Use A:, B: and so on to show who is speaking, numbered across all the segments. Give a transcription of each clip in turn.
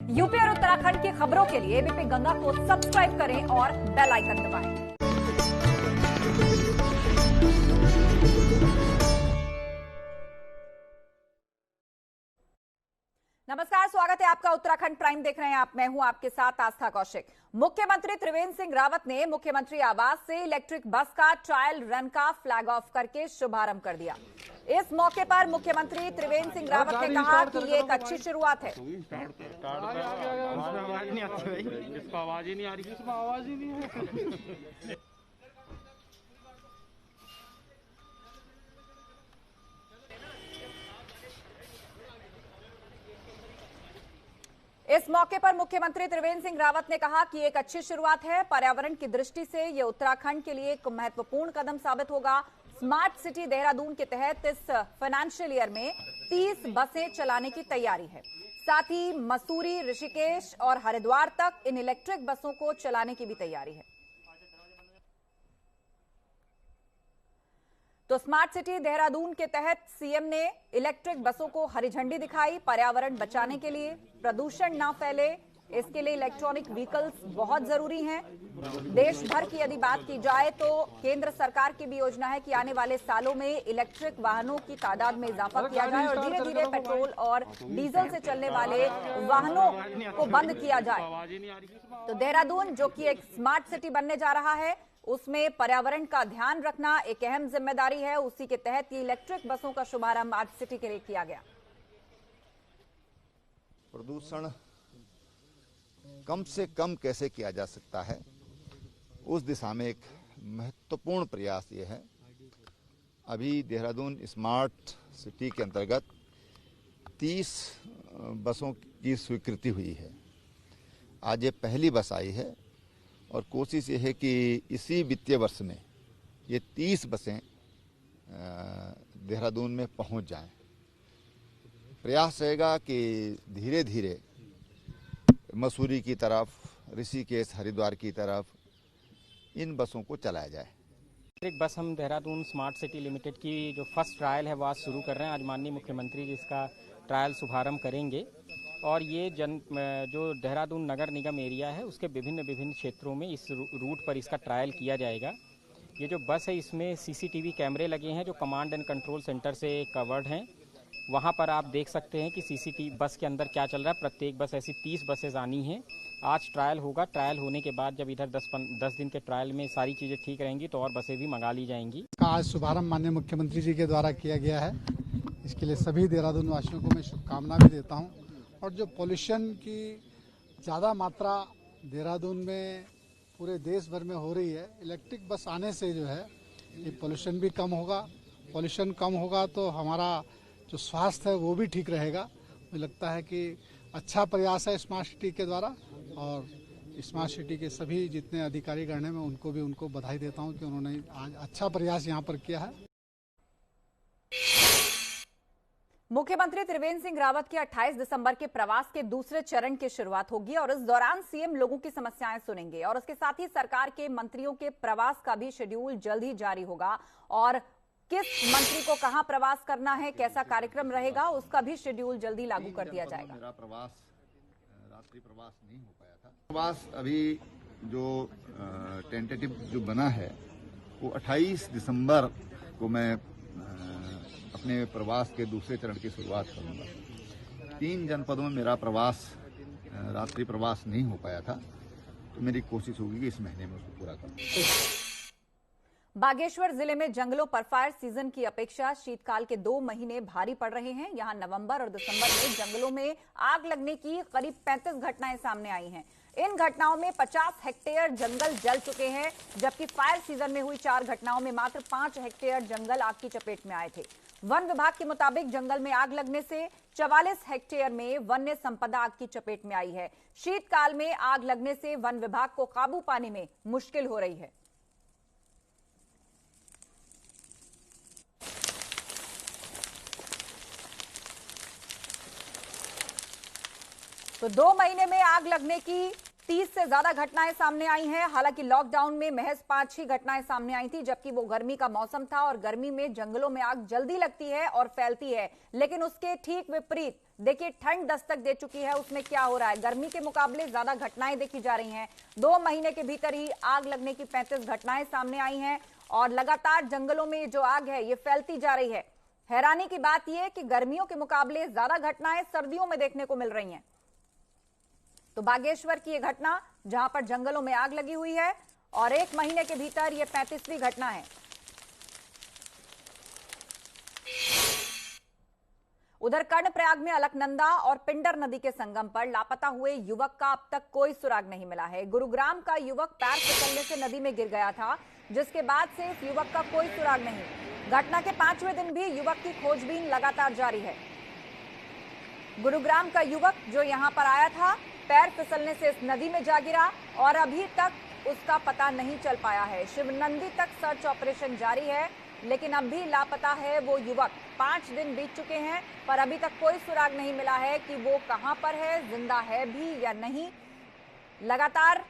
A: UP और उत्तराखंड की खबरों के लिए एबीपी गंगा को सब्सक्राइब करें और बेल आइकन दबाएं। नमस्कार, स्वागत है आपका। उत्तराखंड प्राइम देख रहे हैं आप। मैं हूं आपके साथ आस्था कौशिक। मुख्यमंत्री त्रिवेंद्र सिंह रावत ने मुख्यमंत्री आवास से इलेक्ट्रिक बस का ट्रायल रन का फ्लैग ऑफ करके शुभारंभ कर दिया। इस मौके पर मुख्यमंत्री त्रिवेंद्र सिंह रावत ने कहा कि ये एक अच्छी शुरुआत है। इस मौके पर मुख्यमंत्री त्रिवेंद्र सिंह रावत ने कहा कि एक अच्छी शुरुआत है। पर्यावरण की दृष्टि से ये उत्तराखंड के लिए एक महत्वपूर्ण कदम साबित होगा। स्मार्ट सिटी देहरादून के तहत इस फाइनेंशियल ईयर में 30 बसें चलाने की तैयारी है। साथ ही मसूरी, ऋषिकेश और हरिद्वार तक इन इलेक्ट्रिक बसों को चलाने की भी तैयारी है। तो स्मार्ट सिटी देहरादून के तहत सीएम ने इलेक्ट्रिक बसों को हरी झंडी दिखाई। पर्यावरण बचाने के लिए, प्रदूषण ना फैले, इसके लिए इलेक्ट्रॉनिक व्हीकल्स बहुत जरूरी हैं। देश भर की यदि बात की जाए तो केंद्र सरकार की भी योजना है कि आने वाले सालों में इलेक्ट्रिक वाहनों की तादाद में इजाफा किया जाए और धीरे धीरे पेट्रोल और डीजल से चलने वाले वाहनों को बंद किया जाए। तो देहरादून जो कि एक स्मार्ट सिटी बनने जा रहा है, उसमें पर्यावरण का ध्यान रखना एक अहम जिम्मेदारी है। उसी के तहत ये इलेक्ट्रिक बसों का शुभारंभ आज सिटी के लिए किया गया।
B: प्रदूषण कम से कम कैसे किया जा सकता है, उस दिशा में एक महत्वपूर्ण प्रयास ये है। अभी देहरादून स्मार्ट सिटी के अंतर्गत 30 बसों की स्वीकृति हुई है। आज ये पहली बस आई है और कोशिश ये है कि इसी वित्तीय वर्ष में ये 30 बसें देहरादून में पहुंच जाएं। प्रयास रहेगा कि धीरे धीरे मसूरी की तरफ, ऋषिकेश, हरिद्वार की तरफ इन बसों को चलाया जाए।
C: इलेक्ट्रिक बस हम देहरादून स्मार्ट सिटी लिमिटेड की जो फर्स्ट ट्रायल है वो आज शुरू कर रहे हैं। आज माननीय मुख्यमंत्री जी इसका ट्रायल शुभारंभ करेंगे और ये जो देहरादून नगर निगम एरिया है उसके विभिन्न क्षेत्रों में इस रूट पर इसका ट्रायल किया जाएगा। ये जो बस है इसमें सीसीटीवी कैमरे लगे हैं जो कमांड एंड कंट्रोल सेंटर से कवर्ड हैं। वहाँ पर आप देख सकते हैं कि सीसीटीवी बस के अंदर क्या चल रहा है। प्रत्येक बस ऐसी 30 बसेज आनी हैं। आज ट्रायल होगा। ट्रायल होने के बाद जब इधर 10 दिन के ट्रायल में सारी चीज़ें ठीक रहेंगी तो और बसें भी मंगा ली जाएंगी।
D: आज शुभारंभ माननीय मुख्यमंत्री जी के द्वारा किया गया है। इसके लिए सभी देहरादून वासियों को मैं शुभकामना भी देता हूँ। और जो पोल्यूशन की ज़्यादा मात्रा देहरादून में पूरे देश भर में हो रही है, इलेक्ट्रिक बस आने से जो है ये पोल्यूशन भी कम होगा। पोल्यूशन कम होगा तो हमारा जो स्वास्थ्य है वो भी ठीक रहेगा। मुझे लगता है कि अच्छा प्रयास है स्मार्ट सिटी के द्वारा और स्मार्ट सिटी के सभी जितने अधिकारी गण हैं मैं उनको बधाई देता हूँ कि उन्होंने आज अच्छा प्रयास यहाँ पर किया है।
A: मुख्यमंत्री त्रिवेंद्र सिंह रावत के 28 दिसंबर के प्रवास के दूसरे चरण की शुरुआत होगी और इस दौरान सीएम लोगों की समस्याएं सुनेंगे और उसके साथ ही सरकार के मंत्रियों के प्रवास का भी शेड्यूल जल्द ही जारी होगा और किस मंत्री को कहां प्रवास करना है, कैसा कार्यक्रम रहेगा, उसका भी शेड्यूल जल्दी लागू कर दिया जाएगा।
B: मेरा प्रवास रात्रि प्रवास नहीं हो पाया था। प्रवास अभी जो टेंटेटिव जो बना है वो 28 दिसंबर को मैं अपने प्रवास के दूसरे चरण की शुरुआत करूंगा। 3 जनपदों में मेरा प्रवास रात्रि प्रवास नहीं हो पाया था, तो मेरी कोशिश होगी कि इस महीने में उसको पूरा करूं।
A: बागेश्वर जिले में जंगलों पर फायर सीजन की अपेक्षा शीतकाल के 2 महीने भारी पड़ रहे हैं। यहां नवंबर और दिसंबर में जंगलों में आग लगने की करीब 35 घटनाएं सामने आई हैं। इन घटनाओं में 50 हेक्टेयर जंगल जल चुके हैं, जबकि फायर सीजन में हुई 4 घटनाओं में मात्र 5 हेक्टेयर जंगल आग की चपेट में आए थे। वन विभाग के मुताबिक जंगल में आग लगने से 44 हेक्टेयर में वन्य संपदा आग की चपेट में आई है। शीतकाल में आग लगने से वन विभाग को काबू पाने में मुश्किल हो रही है। तो 2 महीने में आग लगने की 30 से ज्यादा घटनाएं सामने आई हैं। हालांकि लॉकडाउन में महज 5 ही घटनाएं सामने आई थी, जबकि वो गर्मी का मौसम था और गर्मी में जंगलों में आग जल्दी लगती है और फैलती है। लेकिन उसके ठीक विपरीत देखिए ठंड दस्तक दे चुकी है। उसमें क्या हो रहा है, गर्मी के मुकाबले ज्यादा घटनाएं देखी जा रही हैं। 2 महीने के भीतर ही आग लगने की 35 घटनाएं सामने आई हैं और लगातार जंगलों में जो आग है ये फैलती जा रही है। हैरानी की बात यह कि गर्मियों के मुकाबले ज्यादा घटनाएं सर्दियों में देखने को मिल रही हैं। तो बागेश्वर की यह घटना जहां पर जंगलों में आग लगी हुई है और 1 महीने के भीतर यह 35वीं घटना है। उधर कर्णप्रयाग में अलकनंदा और पिंडर नदी के संगम पर लापता हुए युवक का अब तक कोई सुराग नहीं मिला है। गुरुग्राम का युवक पैर फिसलने से नदी में गिर गया था, जिसके बाद से इस युवक का कोई सुराग नहीं। घटना के 5वें दिन भी युवक की खोजबीन लगातार जारी है। गुरुग्राम का युवक जो यहां पर आया था, पैर फिसलने से इस नदी में जा गिरा और अभी तक उसका पता नहीं चल पाया है। शिवनंदी तक सर्च ऑपरेशन जारी है, लेकिन अब भी लापता है वो युवक। 5 दिन बीत चुके हैं पर अभी तक कोई सुराग नहीं मिला है कि वो कहां पर है, जिंदा है भी या नहीं। लगातार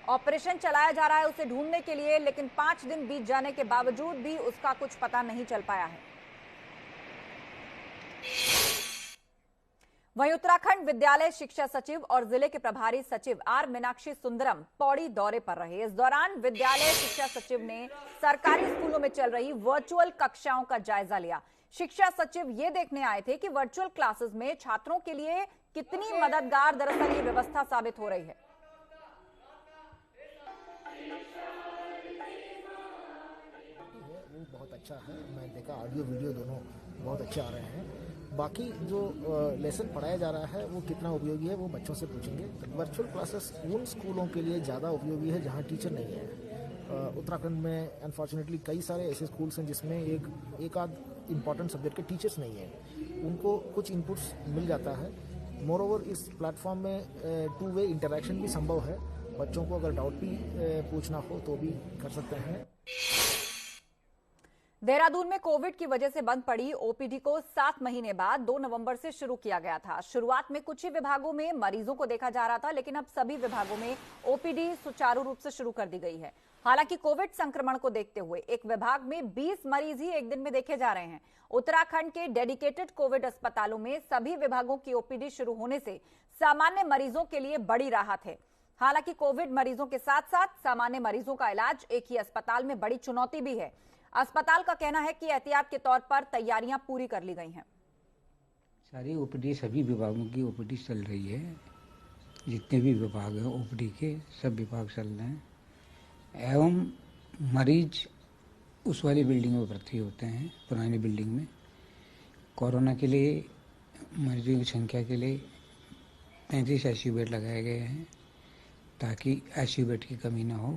A: ऑपरेशन चलाया जा रहा है उसे ढूंढने के लिए, लेकिन 5 दिन बीत जाने के बावजूद भी उसका कुछ पता नहीं चल पाया है। वहीं उत्तराखंड विद्यालय शिक्षा सचिव और जिले के प्रभारी सचिव आर मीनाक्षी सुंदरम पौड़ी दौरे पर रहे। इस दौरान विद्यालय शिक्षा सचिव ने सरकारी स्कूलों में चल रही वर्चुअल कक्षाओं का जायजा लिया। शिक्षा सचिव ये देखने आए थे कि वर्चुअल क्लासेस में छात्रों के लिए कितनी मददगार दरअसल ये व्यवस्था साबित हो रही है।
E: वो बहुत अच्छा है, मैं देखा ऑडियो वीडियो दोनों बहुत अच्छे आ रहे हैं। बाकी जो लेसन पढ़ाया जा रहा है वो कितना उपयोगी है वो बच्चों से पूछेंगे। वर्चुअल क्लासेस उन स्कूलों के लिए ज़्यादा उपयोगी है जहाँ टीचर नहीं है। उत्तराखंड में अनफॉर्चुनेटली कई सारे ऐसे स्कूल्स हैं जिसमें एक आध इम्पॉर्टेंट सब्जेक्ट के टीचर्स नहीं हैं, उनको कुछ इनपुट्स मिल जाता है। मोर ओवर इस प्लेटफॉर्म में 2 वे इंटरेक्शन भी संभव है। बच्चों को अगर डाउट भी पूछना हो तो भी कर सकते हैं।
A: देहरादून में कोविड की वजह से बंद पड़ी ओपीडी को 7 महीने बाद 2 नवंबर से शुरू किया गया था। शुरुआत में कुछ ही विभागों में मरीजों को देखा जा रहा था, लेकिन अब सभी विभागों में ओपीडी सुचारू रूप से शुरू कर दी गई है। हालांकि कोविड संक्रमण को देखते हुए एक विभाग में 20 मरीज ही एक दिन में देखे जा रहे हैं। उत्तराखंड के डेडिकेटेड कोविड अस्पतालों में सभी विभागों की ओपीडी शुरू होने से सामान्य मरीजों के लिए बड़ी राहत है। हालांकि कोविड मरीजों के साथ साथ सामान्य मरीजों का इलाज एक ही अस्पताल में बड़ी चुनौती भी है। अस्पताल का कहना है कि एहतियात के तौर पर तैयारियां पूरी कर ली गई हैं।
F: सारी ओपीडी सभी विभागों की ओपीडी चल रही है। जितने भी विभाग हैं ओपीडी के सब विभाग चल रहे हैं एवं मरीज उस वाली बिल्डिंग में भर्ती होते हैं, पुरानी बिल्डिंग में। कोरोना के लिए मरीजों की संख्या के लिए 35 आईसीयू बेड लगाए गए हैं ताकि आईसीयू बेड की कमी ना हो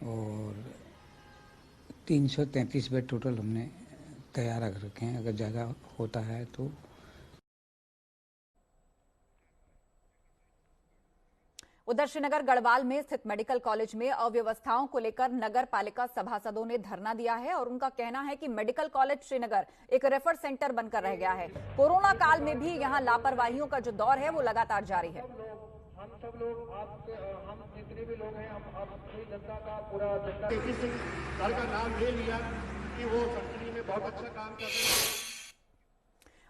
F: और 333 बेड टोटल हमने तैयार रख रखे हैं, अगर ज़्यादा होता है तो।
A: उधर श्रीनगर गढ़वाल में स्थित मेडिकल कॉलेज में अव्यवस्थाओं को लेकर नगर पालिका सभासदों ने धरना दिया है और उनका कहना है कि मेडिकल कॉलेज श्रीनगर एक रेफर सेंटर बनकर रह गया है। कोरोना काल में भी यहां लापरवाहियों का जो दौर है वो लगातार जारी है।
G: हम सब लोग हम जितने भी लोग हैं, हम अपनी जनता का पूरा जनता सर का नाम ले लिया कि वो कंट्री में बहुत अच्छा काम कर रहे हैं।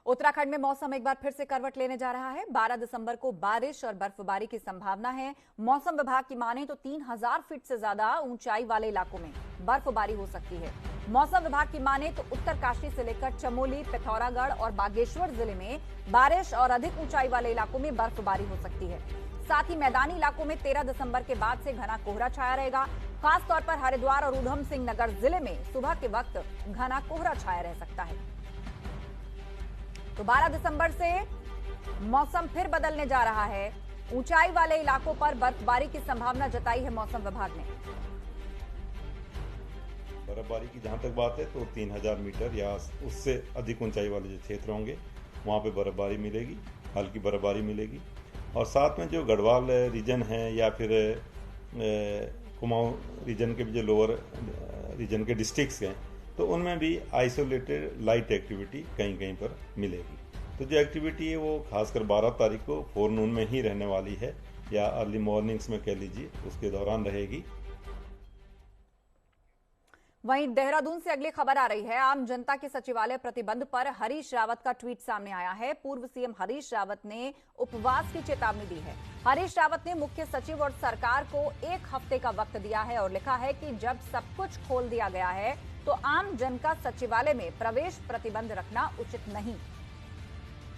A: उत्तराखंड में मौसम एक बार फिर से करवट लेने जा रहा है। 12 दिसंबर को बारिश और बर्फबारी की संभावना है। मौसम विभाग की माने तो 3000 फीट से ज्यादा ऊंचाई वाले इलाकों में बर्फबारी हो सकती है। मौसम विभाग की माने तो उत्तरकाशी से लेकर चमोली, पिथौरागढ़ और बागेश्वर जिले में बारिश और अधिक ऊंचाई वाले इलाकों में बर्फबारी हो सकती है। साथ ही मैदानी इलाकों में 13 दिसंबर के बाद से घना कोहरा छाया रहेगा। खास तौर पर हरिद्वार और ऊधम सिंह नगर जिले में सुबह के वक्त घना कोहरा छाया रह सकता है। तो 12 दिसंबर से मौसम फिर बदलने जा रहा है। ऊंचाई वाले इलाकों पर बर्फबारी की संभावना जताई है मौसम विभाग ने।
H: बर्फबारी की जहां तक बात है तो 3000 मीटर या उससे अधिक ऊंचाई वाले जो क्षेत्र होंगे वहां पे बर्फबारी मिलेगी, हल्की बर्फबारी मिलेगी। और साथ में जो गढ़वाल रीजन है या फिर कुमाऊं रीजन के जो लोअर रीजन के डिस्ट्रिक्ट्स हैं तो उनमें भी आइसोलेटेड लाइट एक्टिविटी कहीं कहीं पर मिलेगी। तो जो एक्टिविटी है वो खासकर 12 तारीख को फोरनून में ही रहने वाली है। या अर्ली मॉर्निंग्स में कह लीजिए, उसके दौरान रहेगी।
A: वहीं देहरादून से अगली खबर आ रही है। आम जनता के सचिवालय प्रतिबंध पर हरीश रावत का ट्वीट सामने आया है। पूर्व सीएम हरीश रावत ने उपवास की चेतावनी दी है। हरीश रावत ने मुख्य सचिव और सरकार को 1 हफ्ते का वक्त दिया है और लिखा है कि जब सब कुछ खोल दिया गया है तो आम जन का सचिवालय में प्रवेश प्रतिबंध रखना उचित नहीं।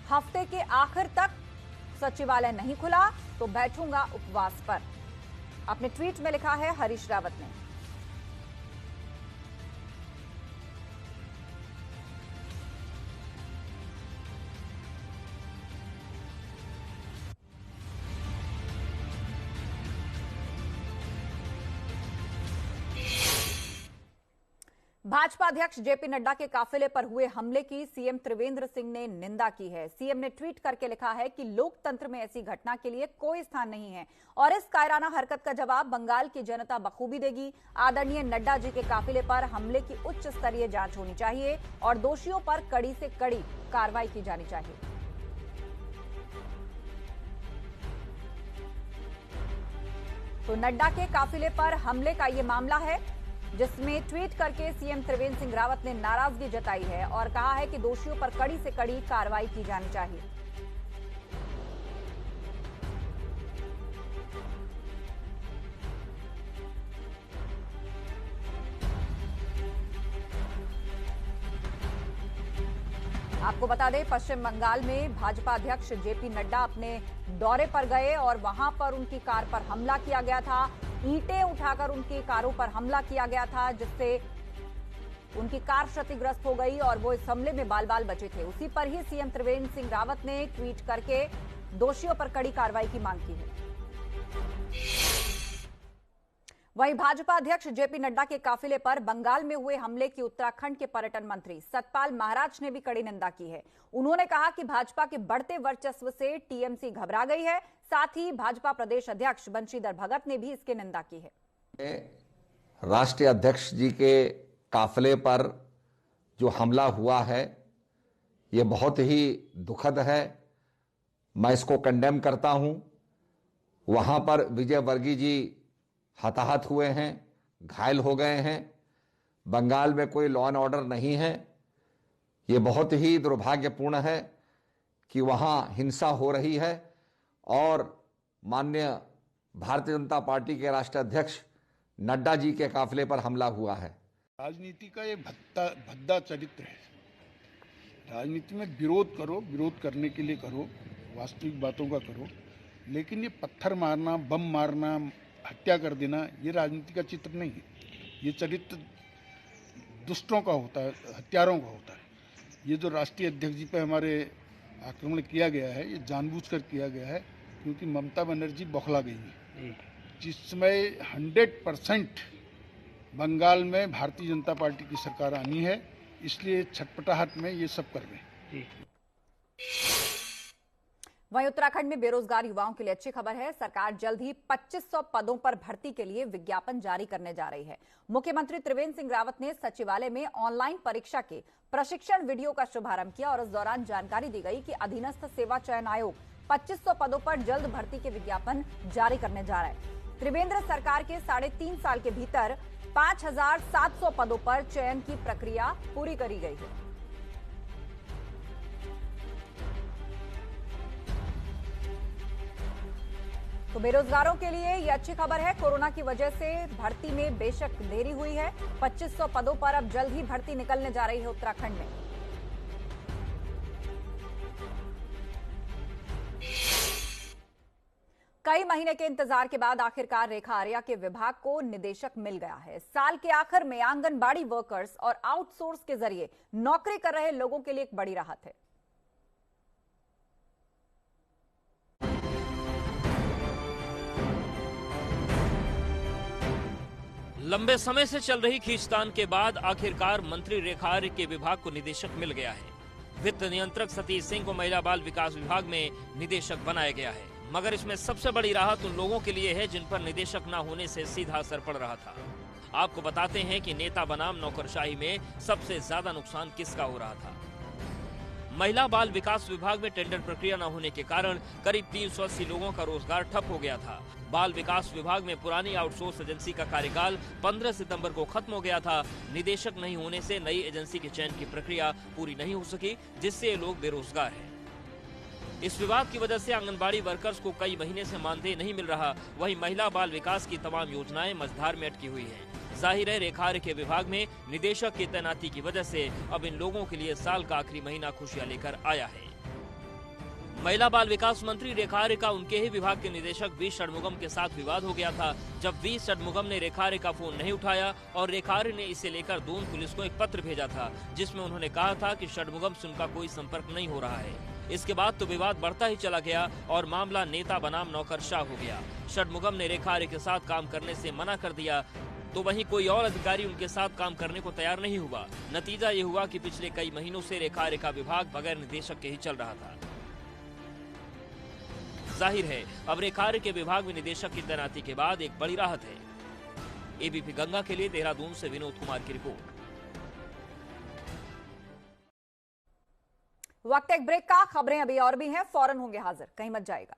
A: हफ्ते के आखिर तक सचिवालय नहीं खुला तो बैठूंगा उपवास पर, अपने ट्वीट में लिखा है हरीश रावत ने। भाजपा अध्यक्ष जेपी नड्डा के काफिले पर हुए हमले की सीएम त्रिवेंद्र सिंह ने निंदा की है। सीएम ने ट्वीट करके लिखा है कि लोकतंत्र में ऐसी घटना के लिए कोई स्थान नहीं है और इस कायराना हरकत का जवाब बंगाल की जनता बखूबी देगी। आदरणीय नड्डा जी के काफिले पर हमले की उच्च स्तरीय जांच होनी चाहिए और दोषियों पर कड़ी से कड़ी कार्रवाई की जानी चाहिए। तो नड्डा के काफिले पर हमले का ये मामला है, जिसमें ट्वीट करके सीएम त्रिवेंद्र सिंह रावत ने नाराजगी जताई है और कहा है कि दोषियों पर कड़ी से कड़ी कार्रवाई की जानी चाहिए। आपको बता दें, पश्चिम बंगाल में भाजपा अध्यक्ष जेपी नड्डा अपने दौरे पर गए और वहां पर उनकी कार पर हमला किया गया था। ईंटें उठाकर उनकी कारों पर हमला किया गया था, जिससे उनकी कार क्षतिग्रस्त हो गई और वो इस हमले में बाल बाल बचे थे। उसी पर ही सीएम त्रिवेंद्र सिंह रावत ने ट्वीट करके दोषियों पर कड़ी कार्रवाई की मांग की है। वहीं भाजपा अध्यक्ष जेपी नड्डा के काफिले पर बंगाल में हुए हमले की उत्तराखंड के पर्यटन मंत्री सतपाल महाराज ने भी कड़ी निंदा की है। उन्होंने कहा कि भाजपा के बढ़ते वर्चस्व से टीएमसी घबरा गई है। साथ ही भाजपा प्रदेश अध्यक्ष बंशीधर भगत ने भी इसकी निंदा की है।
I: राष्ट्रीय अध्यक्ष जी के काफिले पर जो हमला हुआ है, ये बहुत ही दुखद है। मैं इसको कंडेम करता हूं। वहां पर विजय वर्गीय जी हताहत हुए हैं, घायल हो गए हैं। बंगाल में कोई लॉ एंड ऑर्डर नहीं है। ये बहुत ही दुर्भाग्यपूर्ण है कि वहां हिंसा हो रही है और माननीय भारतीय जनता पार्टी के राष्ट्रीय अध्यक्ष नड्डा जी के काफिले पर हमला हुआ है।
J: राजनीति का ये भद्दा चरित्र है। राजनीति में विरोध करो, विरोध करने के लिए करो, वास्तविक बातों का करो, लेकिन ये पत्थर मारना, बम मारना, हत्या कर देना, ये राजनीति का चित्र नहीं है। ये चरित्र दुष्टों का होता है, हत्यारों का होता है। ये जो राष्ट्रीय अध्यक्ष जी पे हमारे आक्रमण किया गया है, ये जानबूझकर किया गया है, क्योंकि ममता बनर्जी बौखला गई है। जिसमें 100% बंगाल में भारतीय जनता पार्टी की सरकार आनी है, इसलिए छटपटाहट में ये सब कर रहे हैं।
A: वहीं उत्तराखंड में बेरोजगार युवाओं के लिए अच्छी खबर है। सरकार जल्द ही 2500 पदों पर भर्ती के लिए विज्ञापन जारी करने जा रही है। मुख्यमंत्री त्रिवेंद्र सिंह रावत ने सचिवालय में ऑनलाइन परीक्षा के प्रशिक्षण वीडियो का शुभारंभ किया और इस दौरान जानकारी दी गई कि अधीनस्थ सेवा चयन आयोग 2500 पदों पर जल्द भर्ती के विज्ञापन जारी करने जा रहा है। त्रिवेंद्र सरकार के 3.5 साल के भीतर 5700 पदों पर चयन की प्रक्रिया पूरी करी गई है। तो बेरोजगारों के लिए ये अच्छी खबर है। कोरोना की वजह से भर्ती में बेशक देरी हुई है। 2500 पदों पर अब जल्द ही भर्ती निकलने जा रही है उत्तराखंड में। कई महीने के इंतजार के बाद आखिरकार रेखा आर्या के विभाग को निदेशक मिल गया है। साल के आखिर में आंगनबाड़ी वर्कर्स और आउटसोर्स के जरिए नौकरी कर रहे लोगों के लिए एक बड़ी राहत है।
K: लंबे समय से चल रही खींचतान के बाद आखिरकार मंत्री रेखा आर्य के विभाग को निदेशक मिल गया है। वित्त नियंत्रक सतीश सिंह को महिला बाल विकास विभाग में निदेशक बनाया गया है। मगर इसमें सबसे बड़ी राहत उन लोगों के लिए है जिन पर निदेशक न होने से सीधा असर पड़ रहा था। आपको बताते हैं कि नेता बनाम नौकरशाही में सबसे ज्यादा नुकसान किसका हो रहा था। महिला बाल विकास विभाग में टेंडर प्रक्रिया न होने के कारण करीब 380 लोगों का रोजगार ठप हो गया था। बाल विकास विभाग में पुरानी आउटसोर्स एजेंसी का कार्यकाल 15 सितंबर को खत्म हो गया था। निदेशक नहीं होने से नई एजेंसी के चयन की प्रक्रिया पूरी नहीं हो सकी, जिससे ये लोग बेरोजगार हैं। इस विवाद की वजह से आंगनबाड़ी वर्कर्स को कई महीने से मानदेय नहीं मिल रहा। वहीं महिला बाल विकास की तमाम योजनाएं मझधार में अटकी हुई हैं। जाहिर है रेखार्य के विभाग में निदेशक की तैनाती की वजह से अब इन लोगों के लिए साल का आखिरी महीना खुशियां लेकर आया है। महिला बाल विकास मंत्री रेखार्य का उनके ही विभाग के निदेशक वी षणमुगम के साथ विवाद हो गया था, जब वी षणमुगम ने रेखार्य का फोन नहीं उठाया और रेखार्य ने इसे लेकर दून पुलिस को एक पत्र भेजा था, जिसमें उन्होंने कहा था कि षणमुगम से उनका कोई संपर्क नहीं हो रहा है। इसके बाद तो विवाद बढ़ता ही चला गया और मामला नेता बनाम नौकरशाह हो गया। षणमुगम ने रेखार्य के साथ काम करने से मना कर दिया, तो वहीं कोई और अधिकारी उनके साथ काम करने को तैयार नहीं हुआ। नतीजा ये हुआ कि पिछले कई महीनों से रेखार्य का विभाग बगैर निदेशक के ही चल रहा था। जाहिर है अब रेखार्य के विभाग में निदेशक की तैनाती के बाद एक बड़ी राहत है। एबीपी गंगा के लिए देहरादून से विनोद कुमार की रिपोर्ट।
A: वक्त एक ब्रेक का, खबरें अभी और भी हैं, फौरन होंगे हाजिर, कहीं मत जाएगा।